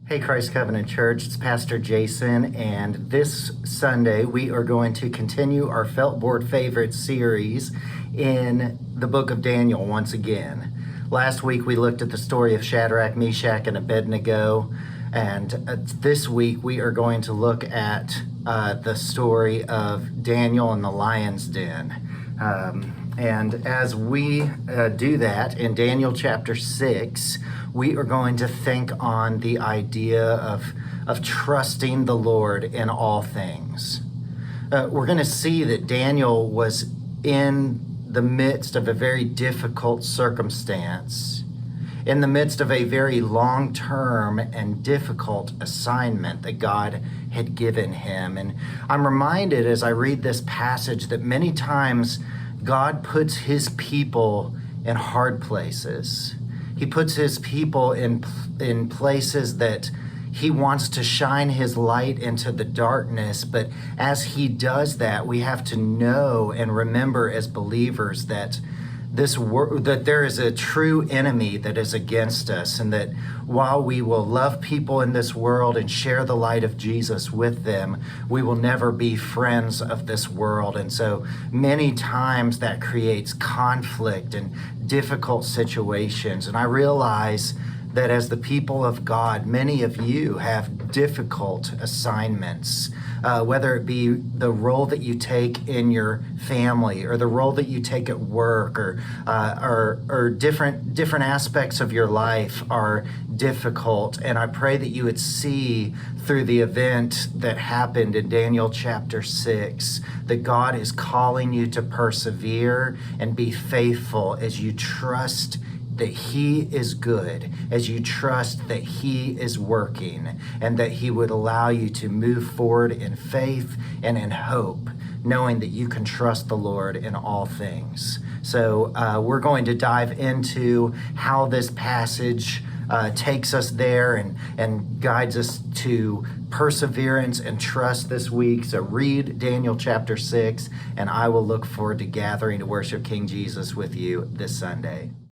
Hey, Christ Covenant Church, it's Pastor Jason, and this Sunday we are going to continue our Felt Board Favorite series in the book of Daniel once again. Last week we looked at the story of Shadrach, Meshach, and Abednego, and this week we are going to look at the story of Daniel and the lion's den. And as we do that in Daniel chapter 6, we are going to think on the idea of trusting the Lord in all things. We're going to see that Daniel was in the midst of a very difficult circumstance, in the midst of a very long-term and difficult assignment that God had given him. And I'm reminded as I read this passage that many times God puts his people in hard places. He puts his people in places that he wants to shine his light into the darkness. But as he does that, we have to know and remember as believers that that there is a true enemy that is against us, and that while we will love people in this world and share the light of Jesus with them, we will never be friends of this world. And so many times that creates conflict and difficult situations. And I realize that as the people of God, many of you have difficult assignments, whether it be the role that you take in your family or the role that you take at work, or different aspects of your life are difficult. And I pray that you would see through the event that happened in Daniel chapter 6 that God is calling you to persevere and be faithful as you trust that he is good, as you trust that he is working, and that he would allow you to move forward in faith and in hope, knowing that you can trust the Lord in all things. So we're going to dive into how this passage takes us there and guides us to perseverance and trust this week. So read Daniel chapter 6, and I will look forward to gathering to worship King Jesus with you this Sunday.